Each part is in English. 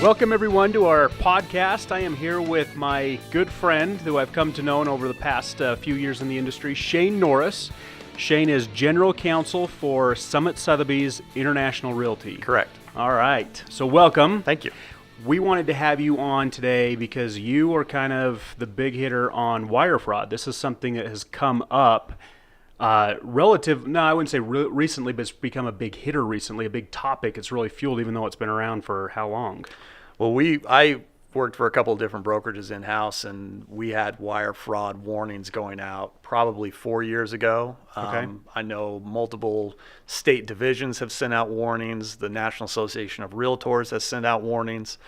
Welcome, everyone, to our podcast. I am here with my good friend who I've come to know over the past few years in the industry, Shane Norris. Shane is General Counsel for Summit Sotheby's International Realty. Correct. All right. So welcome. Thank you. We wanted to have you on today because you are kind of the big hitter on wire fraud. This is something that has come up I wouldn't say recently, but it's become a big hitter recently, a big topic. It's really fueled, even though it's been around for how long? Well, I worked for a couple of different brokerages in-house, and we had wire fraud warnings going out probably 4 years ago. Okay. I know multiple state divisions have sent out warnings. The National Association of Realtors has sent out warnings.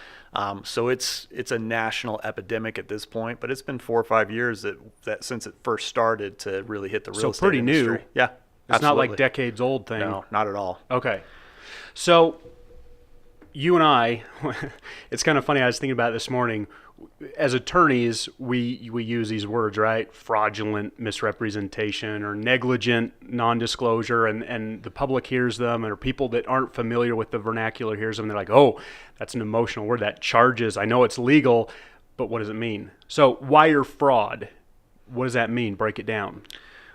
So it's a national epidemic at this point, but it's been 4 or 5 years that since it first started to really hit the real estate pretty industry. new. Yeah, It's absolutely. not like decades old thing. No, not at all. Okay. So you and I, it's kind of funny. I was thinking about it this morning. As attorneys, we use these words, right? Fraudulent misrepresentation or negligent non-disclosure, and the public hears them, or people that aren't familiar with the vernacular hears them. They're like, oh, that's an emotional word. That charges. I know it's legal, but what does it mean? So wire fraud, what does that mean? Break it down.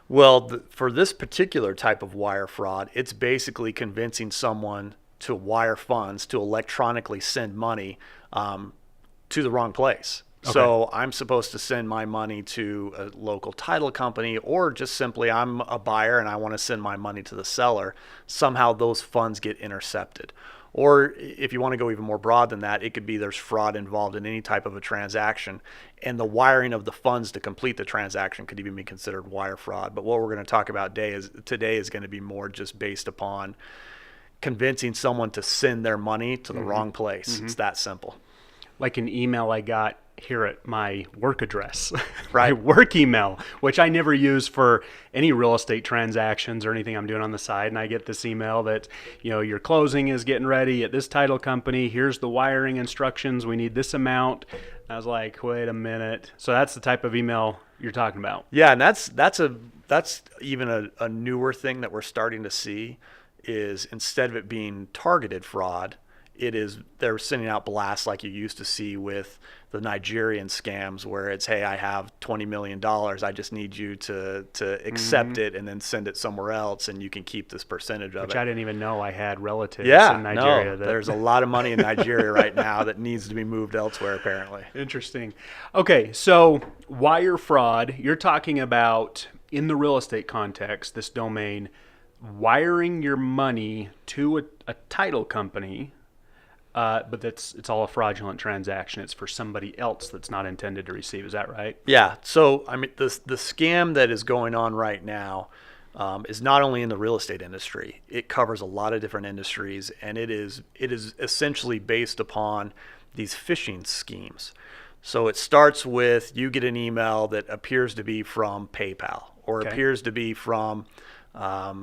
Well, for this particular type of wire fraud, it's basically convincing someone to wire funds, to electronically send money to the wrong place. Okay. So I'm supposed to send my money to a local title company, or just simply I'm a buyer and I want to send my money to the seller. Somehow those funds get intercepted. Or if you want to go even more broad than that, it could be there's fraud involved in any type of a transaction, and the wiring of the funds to complete the transaction could even be considered wire fraud. But what we're going to talk about today is going to be more just based upon convincing someone to send their money to the wrong place. It's that simple. Like an email I got here at my work address, Right. my work email, which I never use for any real estate transactions or anything I'm doing on the side. And I get this email that, your closing is getting ready at this title company. Here's the wiring instructions. We need this amount. I was like, wait a minute. So that's the type of email you're talking about. Yeah, and that's even a newer thing that we're starting to see is instead of it being targeted fraud, they're sending out blasts like you used to see with the Nigerian scams, where it's, hey, I have $20 million. I just need you to accept it and then send it somewhere else, and you can keep this percentage of it. Which I didn't even know I had relatives Yeah, in Nigeria. no, there's a lot of money in Nigeria right now that needs to be moved elsewhere, apparently. Interesting. Okay, so wire fraud, you're talking about, in the real estate context, this domain, wiring your money to a title company, but it's all a fraudulent transaction. It's for somebody else that's not intended to receive. Is that right? Yeah. So, I mean, the scam that is going on right now is not only in the real estate industry. It covers a lot of different industries, and it is essentially based upon these phishing schemes. So it starts with you get an email that appears to be from PayPal, or appears to be from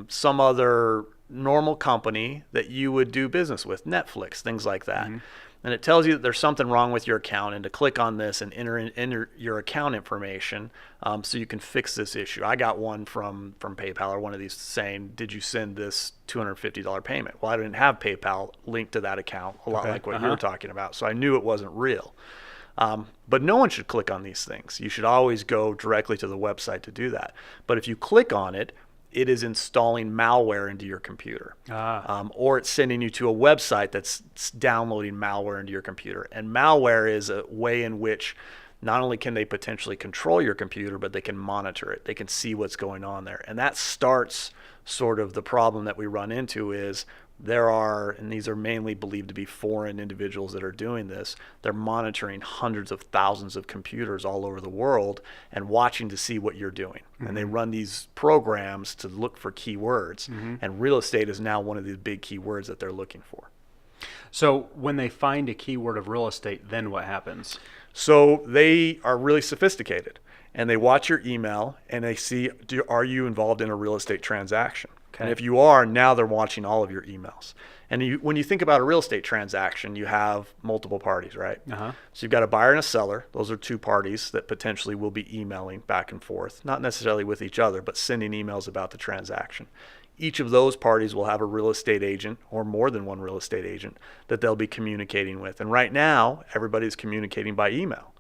some other normal company that you would do business with, Netflix, things like that. And it tells you that there's something wrong with your account, and to click on this and enter your account information so you can fix this issue. I got one from PayPal, or one of these, saying, did you send this $250 payment? Well, I didn't have PayPal linked to that account, a lot like what you were talking about, so I knew it wasn't real. But no one should click on these things. You should always go directly to the website to do that. But if you click on it, it is installing malware into your computer. Or it's sending you to a website that's downloading malware into your computer. And malware is a way in which not only can they potentially control your computer, but they can monitor it. They can see what's going on there. And that starts sort of the problem that we run into is and these are mainly believed to be foreign individuals that are doing this, they're monitoring hundreds of thousands of computers all over the world and watching to see what you're doing. And they run these programs to look for keywords. And real estate is now one of the big keywords that they're looking for. So when they find a keyword of real estate, then what happens? So they are really sophisticated, and they watch your email and they see, are you involved in a real estate transaction? Okay. And if you are, now they're watching all of your emails. And when you think about a real estate transaction, you have multiple parties, right? So you've got a buyer and a seller. Those are two parties that potentially will be emailing back and forth, not necessarily with each other, but sending emails about the transaction. each of those parties will have a real estate agent or more than one real estate agent that they'll be communicating with. And right now, everybody's communicating by email.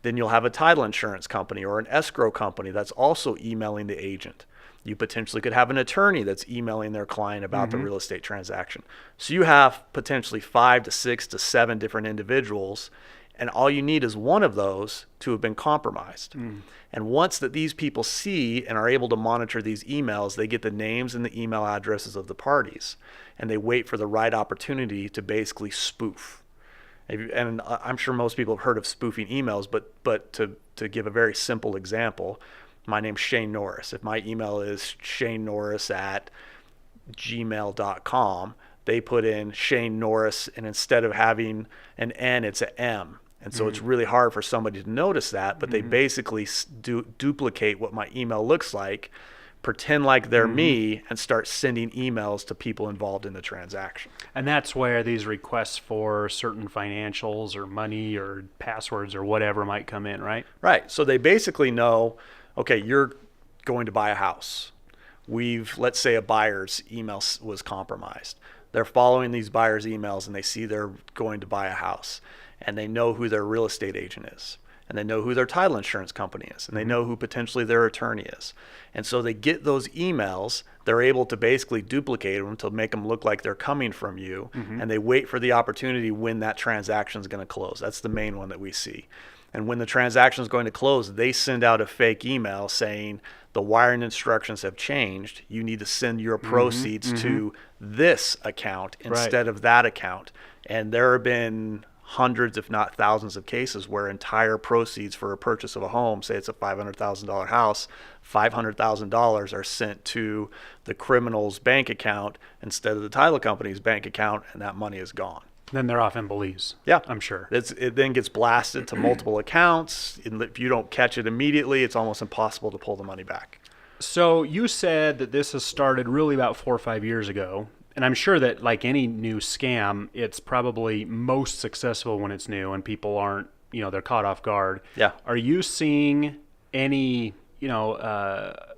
Then you'll have a title insurance company or an escrow company that's also emailing the agent. You potentially could have an attorney that's emailing their client about the real estate transaction. So you have potentially 5 to 6 to 7 different individuals, and all you need is one of those to have been compromised. And once that these people see and are able to monitor these emails, they get the names and the email addresses of the parties, and they wait for the right opportunity to basically spoof. And I'm sure most people have heard of spoofing emails, but to give a very simple example, my name's Shane Norris. If my email is shanenorris@gmail.com, they put in Shane Norris, and instead of having an N, it's an M. And so it's really hard for somebody to notice that, but they basically duplicate what my email looks like, pretend like they're me, and start sending emails to people involved in the transaction. And that's where these requests for certain financials or money or passwords or whatever might come in, right? Right. So they basically know, okay, you're going to buy a house. Let's say a buyer's email was compromised. They're following these buyers' emails, and they see they're going to buy a house, and they know who their real estate agent is, and they know who their title insurance company is, and they know who potentially their attorney is. And so they get those emails, they're able to basically duplicate them to make them look like they're coming from you, and they wait for the opportunity when that transaction is going to close. That's the main one that we see. And when the transaction is going to close, they send out a fake email saying the wiring instructions have changed. You need to send your proceeds to this account instead of that account. And there have been hundreds, if not thousands, of cases where entire proceeds for a purchase of a home, say it's a $500,000 house, $500,000 are sent to the criminal's bank account instead of the title company's bank account, and that money is gone. Then they're off in Belize. Yeah, I'm sure. It then gets blasted to multiple accounts. If you don't catch it immediately, it's almost impossible to pull the money back. So you said that this has started really about 4 or 5 years ago. And I'm sure that like any new scam, it's probably most successful when it's new and people aren't, they're caught off guard. Yeah. Are you seeing any,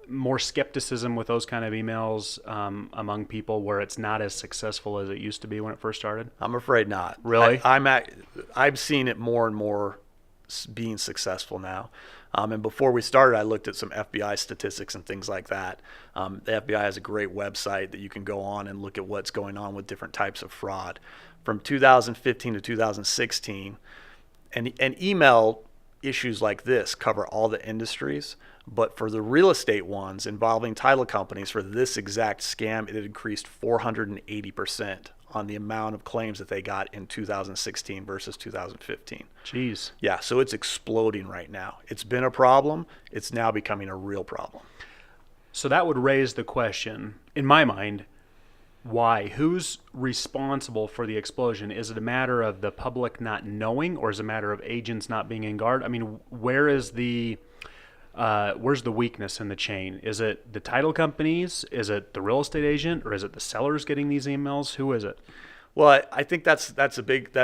more skepticism with those kind of emails among people where it's not as successful as it used to be when it first started? I'm afraid not. Really? I've seen it more and more being successful now. And before we started, I looked at some FBI statistics and things like that. The FBI has a great website that you can go on and look at what's going on with different types of fraud. From 2015 to 2016, and email issues like this cover all the industries, but for the real estate ones involving title companies, for this exact scam, it increased 480% on the amount of claims that they got in 2016 versus 2015. Jeez. Yeah, so it's exploding right now. It's been a problem. It's now becoming a real problem. So that would raise the question, in my mind, why? Who's responsible for the explosion? Is it a matter of the public not knowing, or is it a matter of agents not being in guard? I mean, where's the weakness in the chain? Is it the title companies? Is it the real estate agent? Or is it the sellers getting these emails? Who is it? Well, I think that's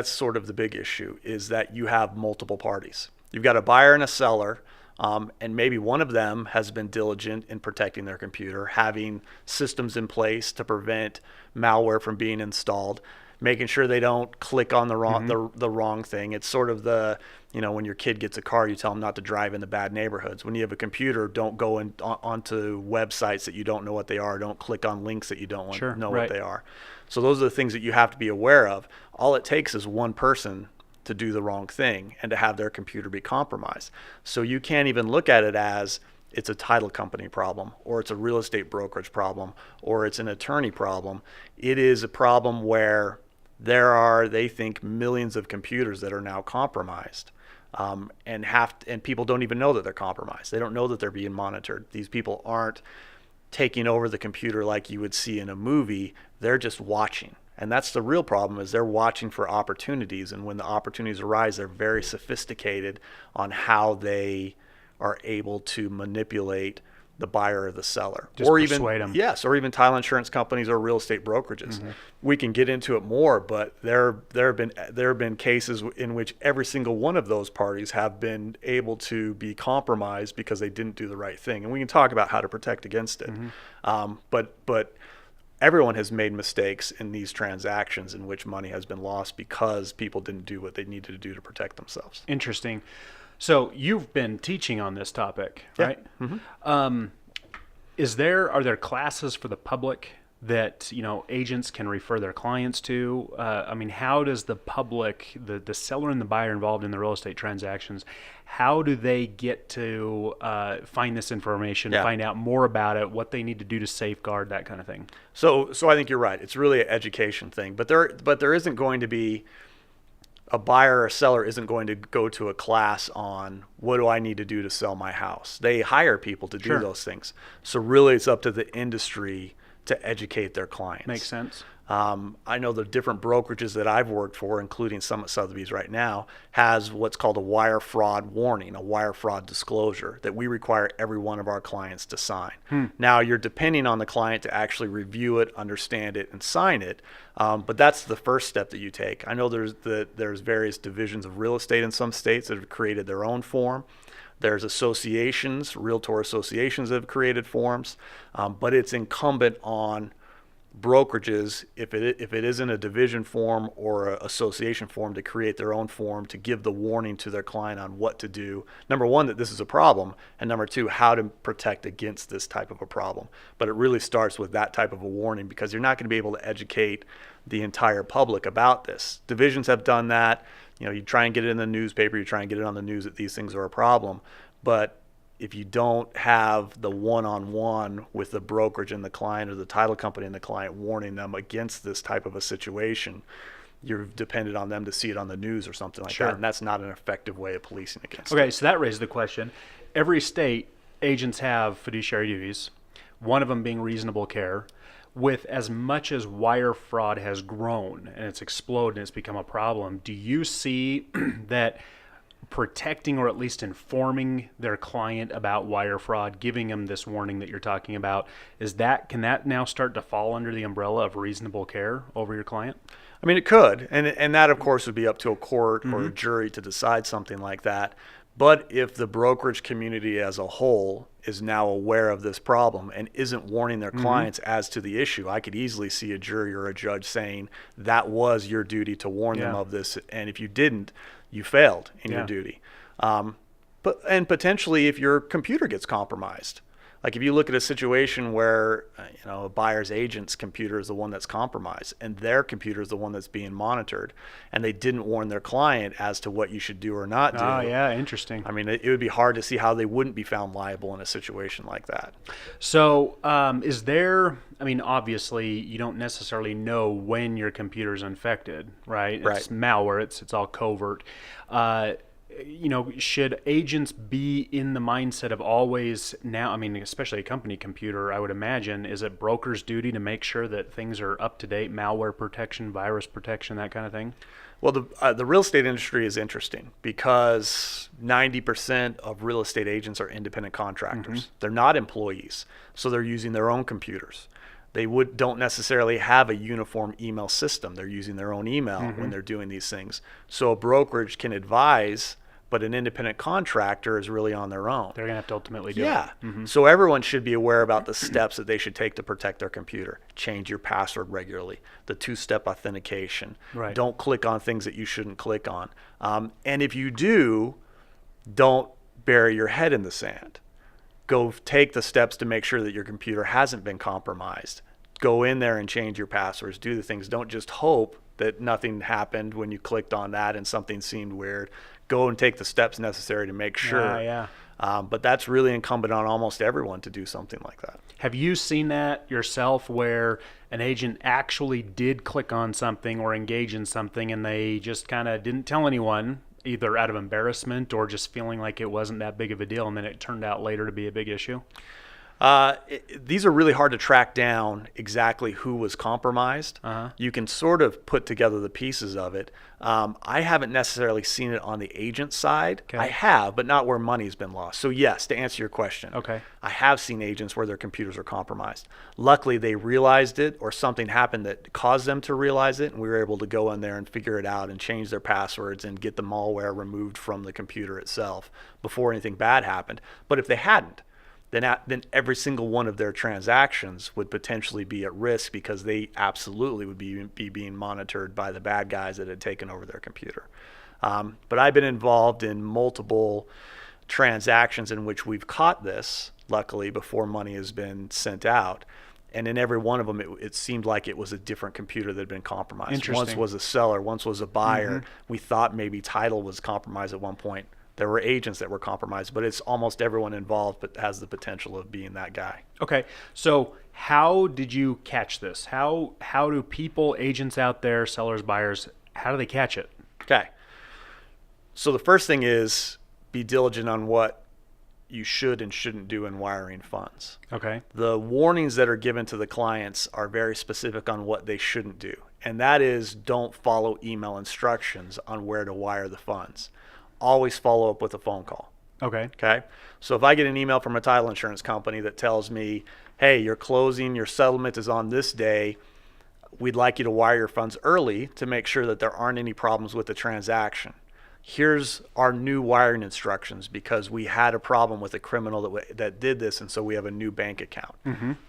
sort of the big issue, is that you have multiple parties. You've got a buyer and a seller, and maybe one of them has been diligent in protecting their computer, having systems in place to prevent malware from being installed, making sure they don't click on the wrong the wrong thing. It's sort of the, when your kid gets a car, you tell them not to drive in the bad neighborhoods. When you have a computer, don't go onto websites that you don't know what they are. Don't click on links that you don't want to know what they are. So those are the things that you have to be aware of. All it takes is one person to do the wrong thing and to have their computer be compromised. So you can't even look at it as it's a title company problem, or it's a real estate brokerage problem, or it's an attorney problem. It is a problem where there are, they think, millions of computers that are now compromised, and people don't even know that they're compromised. They don't know that they're being monitored. These people aren't taking over the computer like you would see in a movie. They're just watching. And that's the real problem, is they're watching for opportunities. And when the opportunities arise, they're very sophisticated on how they are able to manipulate the buyer or the seller, Just or persuade even 'em. yes, or even title insurance companies or real estate brokerages. We can get into it more, but there have been cases in which every single one of those parties have been able to be compromised because they didn't do the right thing, and we can talk about how to protect against it. But everyone has made mistakes in these transactions in which money has been lost because people didn't do what they needed to do to protect themselves. Interesting. So you've been teaching on this topic, right? Are there classes for the public that agents can refer their clients to? How does the public, the seller and the buyer involved in the real estate transactions, how do they get to find this information, find out more about it, what they need to do to safeguard, that kind of thing? So I think you're right. It's really an education thing, but there isn't going to be a buyer or seller isn't going to go to a class on what do I need to do to sell my house. They hire people to do those things. So really it's up to the industry to educate their clients. Makes sense. I know the different brokerages that I've worked for, including Summit Sotheby's right now, has what's called a wire fraud warning, a wire fraud disclosure that we require every one of our clients to sign. Now, you're depending on the client to actually review it, understand it, and sign it, but that's the first step that you take. I know there's various divisions of real estate in some states that have created their own form. There's associations, realtor associations that have created forms, but it's incumbent on brokerages, if it isn't a division form or an association form, to create their own form to give the warning to their client on what to do. Number one, that this is a problem, and number two, how to protect against this type of a problem. But it really starts with that type of a warning, because you're not going to be able to educate the entire public about this. Divisions have done that. You try and get it in the newspaper, you try and get it on the news that these things are a problem, but if you don't have the one-on-one with the brokerage and the client, or the title company and the client, warning them against this type of a situation, you're dependent on them to see it on the news or something like that, and that's not an effective way of policing against it. Okay, so that raises the question. Every state, agents have fiduciary duties, one of them being reasonable care. With as much as wire fraud has grown and it's exploded and it's become a problem, do you see that protecting, or at least informing their client about wire fraud, giving them this warning that you're talking about, can that now start to fall under the umbrella of reasonable care over your client? I mean, it could, and that of course would be up to a court or a jury to decide something like that. But if the brokerage community as a whole is now aware of this problem and isn't warning their clients as to the issue, I could easily see a jury or a judge saying that was your duty to warn them of this, and if you didn't, you failed in your duty. And potentially if your computer gets compromised. Like if you look at a situation where a buyer's agent's computer is the one that's compromised and their computer is the one that's being monitored, and they didn't warn their client as to what you should do or not do. Oh, yeah, interesting. I mean, it would be hard to see how they wouldn't be found liable in a situation like that. So is there, obviously you don't necessarily know when your computer is infected, right? It's malware, it's all covert. Should agents be in the mindset of always now, especially a company computer, I would imagine, is it broker's duty to make sure that things are up to date, malware protection, virus protection, that kind of thing? Well, the real estate industry is interesting because 90% of real estate agents are independent contractors. They're not employees, so they're using their own computers. They don't necessarily have a uniform email system. They're using their own email when they're doing these things. So a brokerage can advise, but an independent contractor is really on their own. They're going to have to ultimately do it. Yeah. So everyone should be aware about the steps that they should take to protect their computer. Change your password regularly. The two-step authentication. Right. Don't click on things that you shouldn't click on. And if you do, don't bury your head in the sand. Go take the steps to make sure that your computer hasn't been compromised. Go in there and change your passwords. Do the things. Don't just hope that nothing happened when you clicked on that and something seemed weird. Go and take the steps necessary to make sure. But that's really incumbent on almost everyone to do something like that. Have you seen that yourself, where an agent actually did click on something or engage in something and they just kind of didn't tell anyone, either out of embarrassment or just feeling like it wasn't that big of a deal, and then it turned out later to be a big issue? These are really hard to track down exactly who was compromised. You can sort of put together the pieces of it. I haven't necessarily seen it on the agent side. Okay. I have, but not where money's been lost. So yes, to answer your question, Okay. I have seen agents where their computers are compromised. Luckily, they realized it, or something happened that caused them to realize it, and we were able to go in there and figure it out and change their passwords and get the malware removed from the computer itself before anything bad happened. But if they hadn't, then every single one of their transactions would potentially be at risk, because they absolutely would be being monitored by the bad guys that had taken over their computer. But I've been involved in multiple transactions in which we've caught this, luckily, before money has been sent out. And in every one of them, it seemed like it was a different computer that had been compromised. Interesting. Once was a seller, once was a buyer. We thought maybe title was compromised at one point. There were agents that were compromised, but it's almost everyone involved but has the potential of being that guy. Okay. So how did you catch this? How do people, agents out there, sellers, buyers, how do they catch it? Okay. So the first thing is be diligent on what you should and shouldn't do in wiring funds. Okay. The warnings that are given to the clients are very specific on what they shouldn't do. And that is, don't follow email instructions on where to wire the funds. Always follow up with a phone call. Okay. Okay. So if I get an email from a title insurance company that tells me, hey, your settlement is on this day, we'd like you to wire your funds early to make sure that there aren't any problems with the transaction. Here's our new wiring instructions because we had a problem with a criminal that did this, and so we have a new bank account.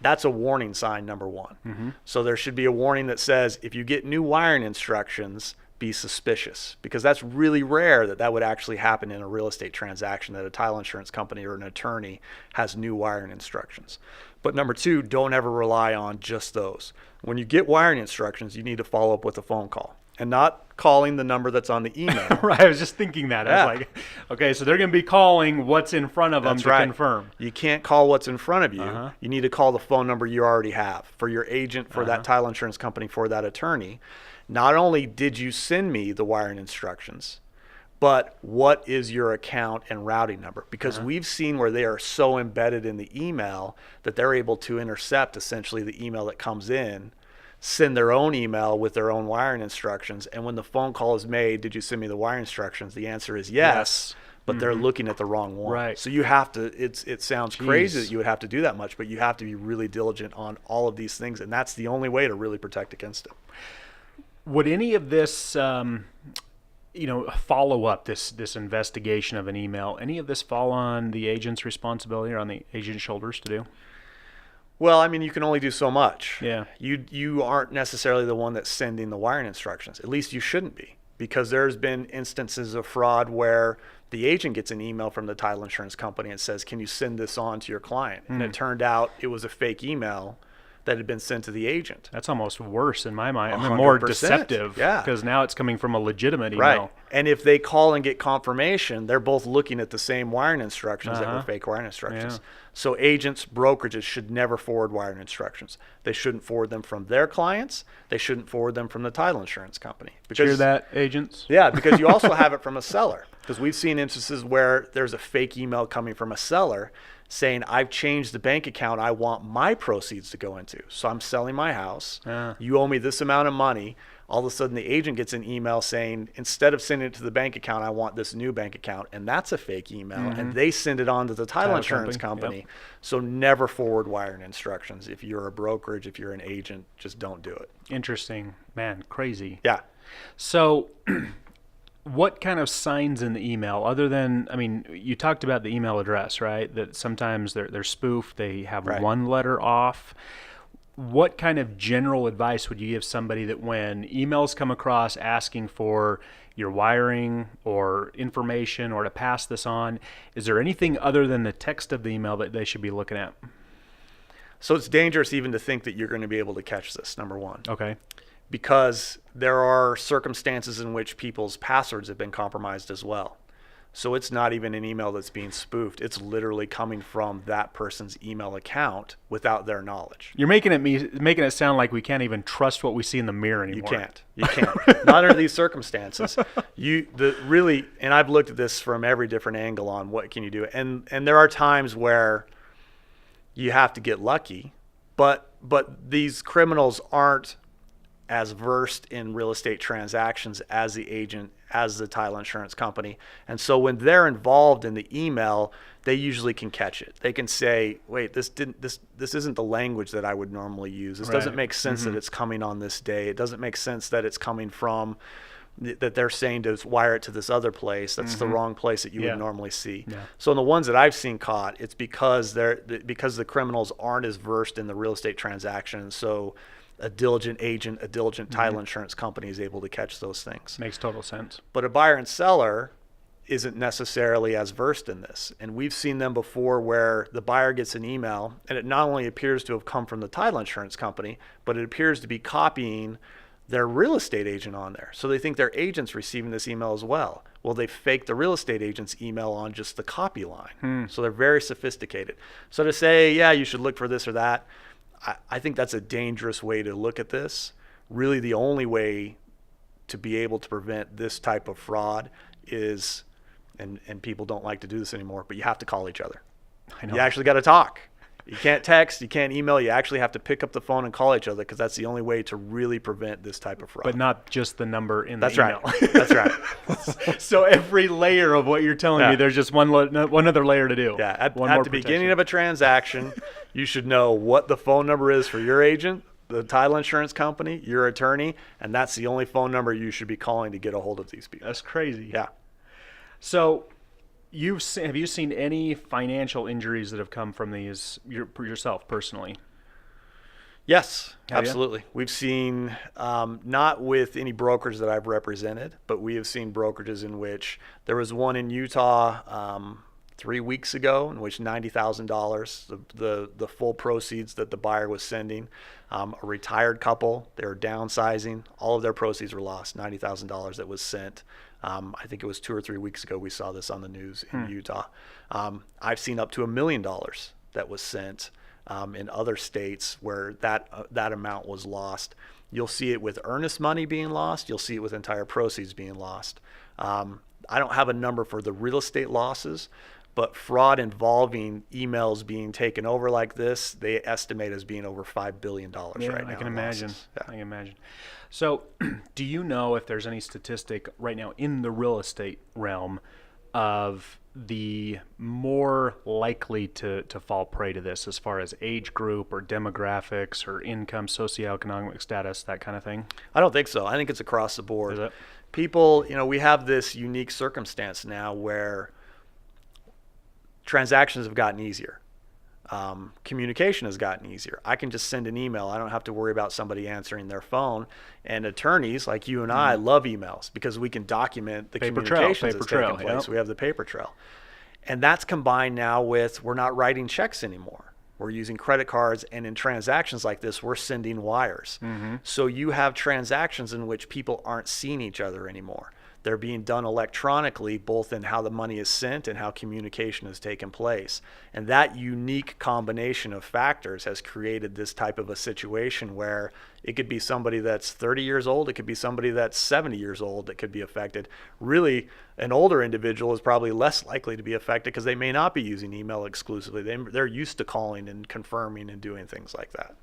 That's a warning sign, number one. So there should be a warning that says, if you get new wiring instructions, be suspicious, because that's really rare that would actually happen in a real estate transaction, that a title insurance company or an attorney has new wiring instructions. But number two, don't ever rely on just those. When you get wiring instructions, you need to follow up with a phone call and not calling the number that's on the email. Right. I was just thinking that. I was like, okay, so they're going to be calling what's in front of them to confirm. You can't call what's in front of you. You need to call the phone number you already have for your agent, for that title insurance company, for that attorney. Not only did you send me the wiring instructions, but what is your account and routing number? Because we've seen where they are so embedded in the email that they're able to intercept essentially the email that comes in, send their own email with their own wiring instructions. And when the phone call is made, did you send me the wiring instructions? The answer is yes. But they're looking at the wrong one. Right. So you have to, it sounds crazy that you would have to do that much, but you have to be really diligent on all of these things. And that's the only way to really protect against it. Would any of this, follow up, this investigation of an email, any of this fall on the agent's responsibility or on the agent's shoulders to do? Well, I mean, you can only do so much. Yeah. You aren't necessarily the one that's sending the wiring instructions. At least you shouldn't be, because there's been instances of fraud where the agent gets an email from the title insurance company and says, can you send this on to your client? And it turned out it was a fake email that had been sent to the agent. That's almost worse in my mind. I mean, more 100%. deceptive. Yeah. Because now it's coming from a legitimate email. Right. And if they call and get confirmation, they're both looking at the same wiring instructions that were fake wiring instructions. Yeah. So agents, brokerages should never forward wiring instructions. They shouldn't forward them from their clients. They shouldn't forward them from the title insurance company. Did you hear that, agents? Yeah, because you also have it from a seller. Because we've seen instances where there's a fake email coming from a seller saying, I've changed the bank account I want my proceeds to go into. So I'm selling my house. You owe me this amount of money. All of a sudden, the agent gets an email saying, instead of sending it to the bank account, I want this new bank account. And that's a fake email. And they send it on to the title insurance company. Yep. So never forward wiring instructions. If you're a brokerage, if you're an agent, just don't do it. Interesting. Man, crazy. Yeah. So what kind of signs in the email, other than, I mean, you talked about the email address, right? That sometimes they're spoofed. They have one letter off. What kind of general advice would you give somebody that when emails come across asking for your wiring or information or to pass this on, is there anything other than the text of the email that they should be looking at? So it's dangerous even to think that you're going to be able to catch this, number one. Okay. Because there are circumstances in which people's passwords have been compromised as well. So it's not even an email that's being spoofed. It's literally coming from that person's email account without their knowledge. You're making it sound like we can't even trust what we see in the mirror anymore. You can't. Not under these circumstances. And I've looked at this from every different angle on what can you do. And there are times where you have to get lucky. But these criminals aren't as versed in real estate transactions as the agent, as the title insurance company. And so when they're involved in the email, they usually can catch it. They can say, wait, this isn't the language that I would normally use. This doesn't make sense that it's coming on this day. It doesn't make sense that it's coming from, that they're saying to wire it to this other place. That's the wrong place that you would normally see. Yeah. So in the ones that I've seen caught, it's because the criminals aren't as versed in the real estate transaction. So a diligent agent, a diligent title insurance company is able to catch those things. Makes total sense. But a buyer and seller isn't necessarily as versed in this. And we've seen them before where the buyer gets an email and it not only appears to have come from the title insurance company, but it appears to be copying their real estate agent on there. So they think their agent's receiving this email as well. Well, they faked the real estate agent's email on just the copy line. So they're very sophisticated. So to say, yeah, you should look for this or that, I think that's a dangerous way to look at this. Really, the only way to be able to prevent this type of fraud is, and people don't like to do this anymore, but you have to call each other. I know. You actually got to talk. You can't text, you can't email, you actually have to pick up the phone and call each other, because that's the only way to really prevent this type of fraud. But not just the number in the email. That's right. That's right. So every layer of what you're telling me, there's just one other layer to do. Yeah, at the beginning of a transaction, you should know what the phone number is for your agent, the title insurance company, your attorney, and that's the only phone number you should be calling to get a hold of these people. That's crazy. Yeah. So have you seen any financial injuries that have come from these yourself personally? Yes, absolutely. We've seen, not with any brokers that I've represented, but we have seen brokerages in which there was one in Utah 3 weeks ago in which $90,000, the full proceeds that the buyer was sending, a retired couple, they were downsizing, all of their proceeds were lost, $90,000 that was sent. I think it was 2 or 3 weeks ago we saw this on the news in Utah. I've seen up to $1 million that was sent in other states where that amount was lost. You'll see it with earnest money being lost. You'll see it with entire proceeds being lost. I don't have a number for the real estate losses, but fraud involving emails being taken over like this, they estimate as being over $5 billion right now. I can imagine. Yeah. I can imagine. So do you know if there's any statistic right now in the real estate realm of the more likely to fall prey to this, as far as age group or demographics or income, socioeconomic status, that kind of thing? I don't think so. I think it's across the board. Is it? People, we have this unique circumstance now where transactions have gotten easier. Communication has gotten easier. I can just send an email. I don't have to worry about somebody answering their phone. And attorneys like you and I love emails because we can document the communications that's taking place. Yep. We have the paper trail. And that's combined now with, we're not writing checks anymore. We're using credit cards, and in transactions like this, we're sending wires. So you have transactions in which people aren't seeing each other anymore. They're being done electronically, both in how the money is sent and how communication has taken place. And that unique combination of factors has created this type of a situation where it could be somebody that's 30 years old, it could be somebody that's 70 years old that could be affected. Really, an older individual is probably less likely to be affected because they may not be using email exclusively. They're used to calling and confirming and doing things like that.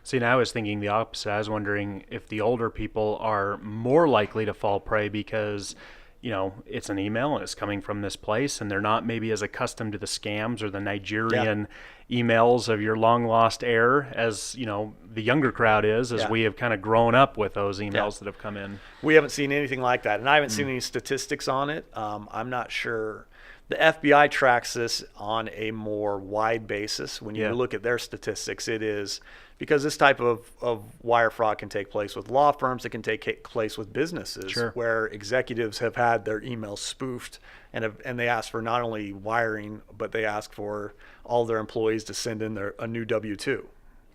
See, now I was thinking the opposite. I was wondering if the older people are more likely to fall prey because, it's an email and it's coming from this place, and they're not maybe as accustomed to the scams or the Nigerian emails of your long lost heir as, the younger crowd is, as we have kind of grown up with those emails that have come in. We haven't seen anything like that, and I haven't seen any statistics on it. I'm not sure. The FBI tracks this on a more wide basis. When you look at their statistics, it is because this type of wire fraud can take place with law firms. It can take place with businesses where executives have had their emails spoofed and they ask for not only wiring, but they ask for all their employees to send in a new W-2.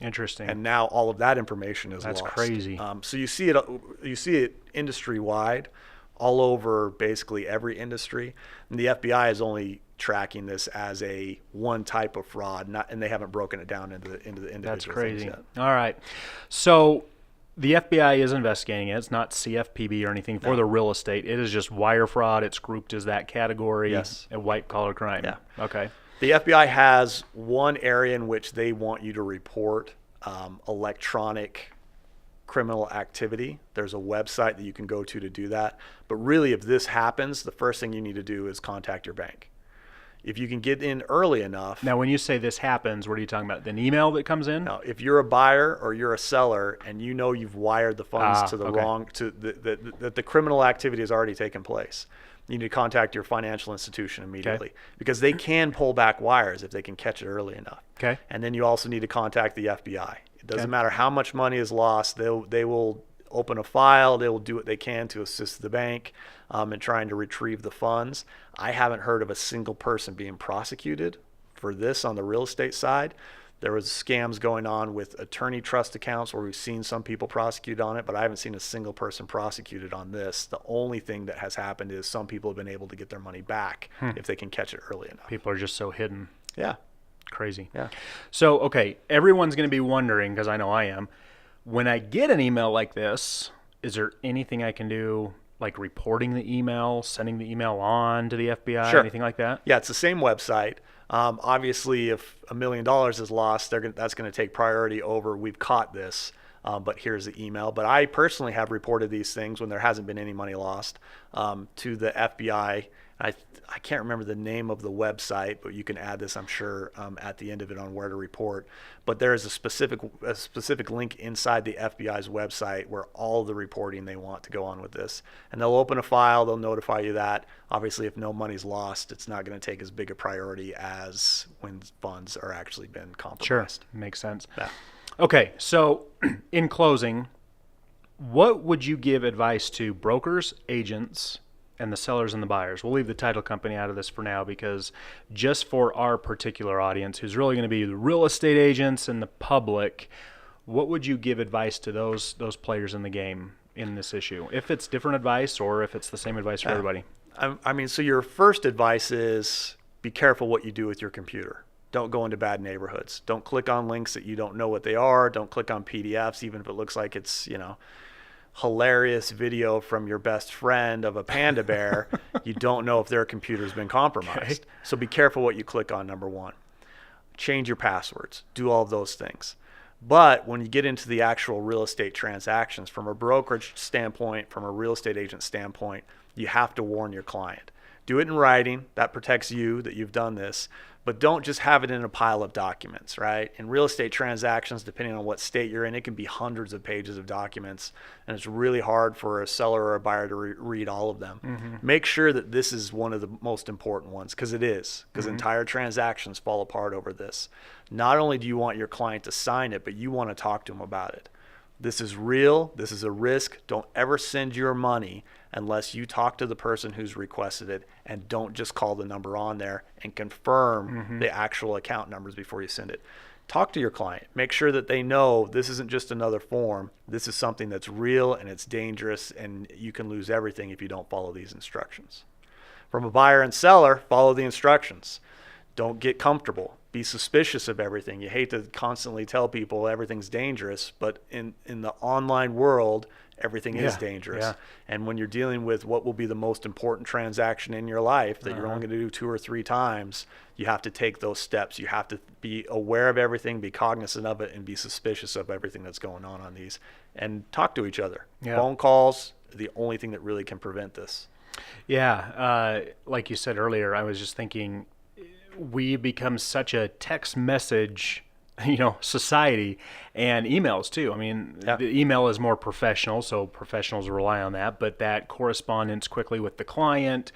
Interesting. And now all of that information is lost. That's crazy. So you see it industry wide, all over basically every industry. And the FBI is only tracking this as a one type of fraud, and they haven't broken it down into the individual. That's crazy. Things yet. All right. So the FBI is investigating it. It's not CFPB or anything for the real estate. It is just wire fraud. It's grouped as that category. Yes. A white collar crime. Yeah. Okay. The FBI has one area in which they want you to report electronic criminal activity. There's a website that you can go to do that. But really, if this happens, the first thing you need to do is contact your bank. If you can get in early enough. Now, when you say this happens, what are you talking about? An email that comes in? Now, if you're a buyer or you're a seller and you know you've wired the funds to the wrong, to the criminal activity has already taken place, you need to contact your financial institution immediately because they can pull back wires if they can catch it early enough. Okay. And then you also need to contact the FBI. It doesn't matter how much money is lost. They will open a file. They will do what they can to assist the bank in trying to retrieve the funds. I haven't heard of a single person being prosecuted for this on the real estate side. There was scams going on with attorney trust accounts where we've seen some people prosecuted on it, but I haven't seen a single person prosecuted on this. The only thing that has happened is some people have been able to get their money back if they can catch it early enough. People are just so hidden. Yeah. Crazy. Yeah. So, okay, everyone's going to be wondering, because I know I am, when I get an email like this, is there anything I can do, like reporting the email, sending the email on to the FBI, anything like that? Yeah, it's the same website. Obviously, if $1 million is lost, that's going to take priority over we've caught this, but here's the email. But I personally have reported these things when there hasn't been any money lost to the FBI. I can't remember the name of the website, but you can add this, I'm sure, at the end of it on where to report. But there is a specific link inside the FBI's website where all the reporting they want to go on with this. And they'll open a file, they'll notify you that. Obviously, if no money's lost, it's not going to take as big a priority as when funds are actually been compromised. Sure, makes sense. Yeah. Okay, so in closing, what would you give advice to brokers, agents, and the sellers and the buyers? We'll leave the title company out of this for now because just for our particular audience, who's really going to be the real estate agents and the public, what would you give advice to those players in the game in this issue? If it's different advice or if it's the same advice for everybody? I mean, so your first advice is be careful what you do with your computer. Don't go into bad neighborhoods. Don't click on links that you don't know what they are. Don't click on PDFs, even if it looks like it's, hilarious video from your best friend of a panda bear. You don't know if their computer's been compromised. Okay. So be careful what you click on, number one. Change your passwords. Do all of those things. But when you get into the actual real estate transactions, from a brokerage standpoint, from a real estate agent standpoint, you have to warn your client. Do it in writing. That protects you that you've done this. But don't just have it in a pile of documents, right? In real estate transactions, depending on what state you're in, it can be hundreds of pages of documents, and it's really hard for a seller or a buyer to read all of them. Mm-hmm. Make sure that this is one of the most important ones, because it is, because entire transactions fall apart over this. Not only do you want your client to sign it, but you want to talk to them about it. This is real. This is a risk. Don't ever send your money unless you talk to the person who's requested it, and don't just call the number on there and confirm the actual account numbers before you send it. Talk to your client. Make sure that they know this isn't just another form. This is something that's real and it's dangerous, and you can lose everything if you don't follow these instructions. From a buyer and seller, follow the instructions. Don't get comfortable. Be suspicious of everything. You hate to constantly tell people everything's dangerous, but in the online world, everything is dangerous. Yeah. And when you're dealing with what will be the most important transaction in your life that you're only going to do 2 or 3 times, you have to take those steps. You have to be aware of everything, be cognizant of it, and be suspicious of everything that's going on these. And talk to each other. Yeah. Phone calls are the only thing that really can prevent this. Yeah. Like you said earlier, I was just thinking, we become such a text message, society, and emails too. I mean, the email is more professional, so professionals rely on that, but that correspondence quickly with the client,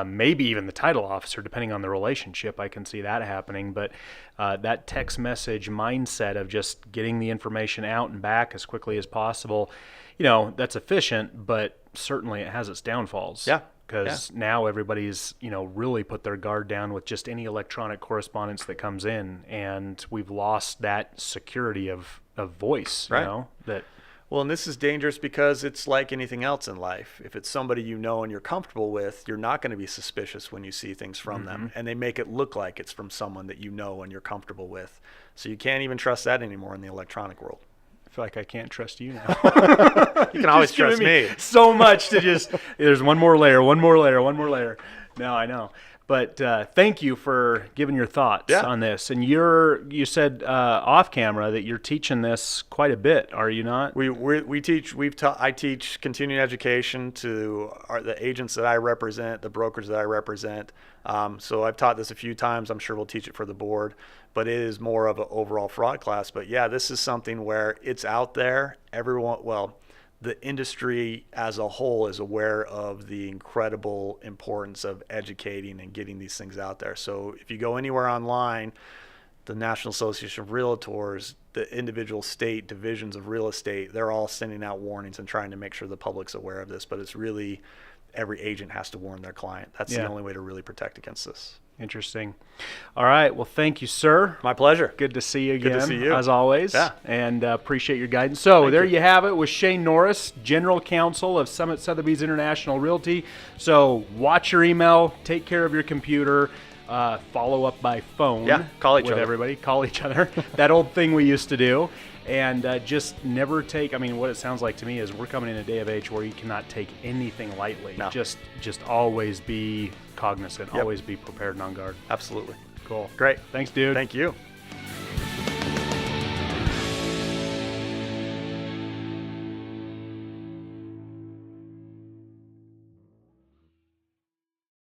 maybe even the title officer, depending on the relationship, I can see that happening. But that text message mindset of just getting the information out and back as quickly as possible, that's efficient, but certainly it has its downfalls. Yeah. Because now everybody's, really put their guard down with just any electronic correspondence that comes in, and we've lost that security of voice, right. That. Well, and this is dangerous because it's like anything else in life. If it's somebody you know and you're comfortable with, you're not going to be suspicious when you see things from them, and they make it look like it's from someone that you know and you're comfortable with. So you can't even trust that anymore in the electronic world. I feel like I can't trust you now. You can always trust me. So much to just, there's one more layer. No, I know. But thank you for giving your thoughts on this. And you said off camera that you're teaching this quite a bit, are you not? I teach continuing education to the agents that I represent, the brokers that I represent. So I've taught this a few times. I'm sure we'll teach it for the board, but it is more of an overall fraud class. But yeah, this is something where it's out there. The industry as a whole is aware of the incredible importance of educating and getting these things out there. So if you go anywhere online, the National Association of Realtors, the individual state divisions of real estate, they're all sending out warnings and trying to make sure the public's aware of this. But it's really, every agent has to warn their client. That's the only way to really protect against this. Interesting. All right. Well, thank you, sir. My pleasure. Good to see you again. Good to see you. As always. Yeah. And appreciate your guidance. So there you have it with Shane Norris, General Counsel of Summit Sotheby's International Realty. So watch your email. Take care of your computer. Follow up by phone. Yeah. Call each with other. everybody. Call each other. That old thing we used to do. And just never take, what it sounds like to me is we're coming in a day of age where you cannot take anything lightly. No. Just always be cognizant, always be prepared and on guard. Absolutely. Cool. Great. Thanks, dude. Thank you.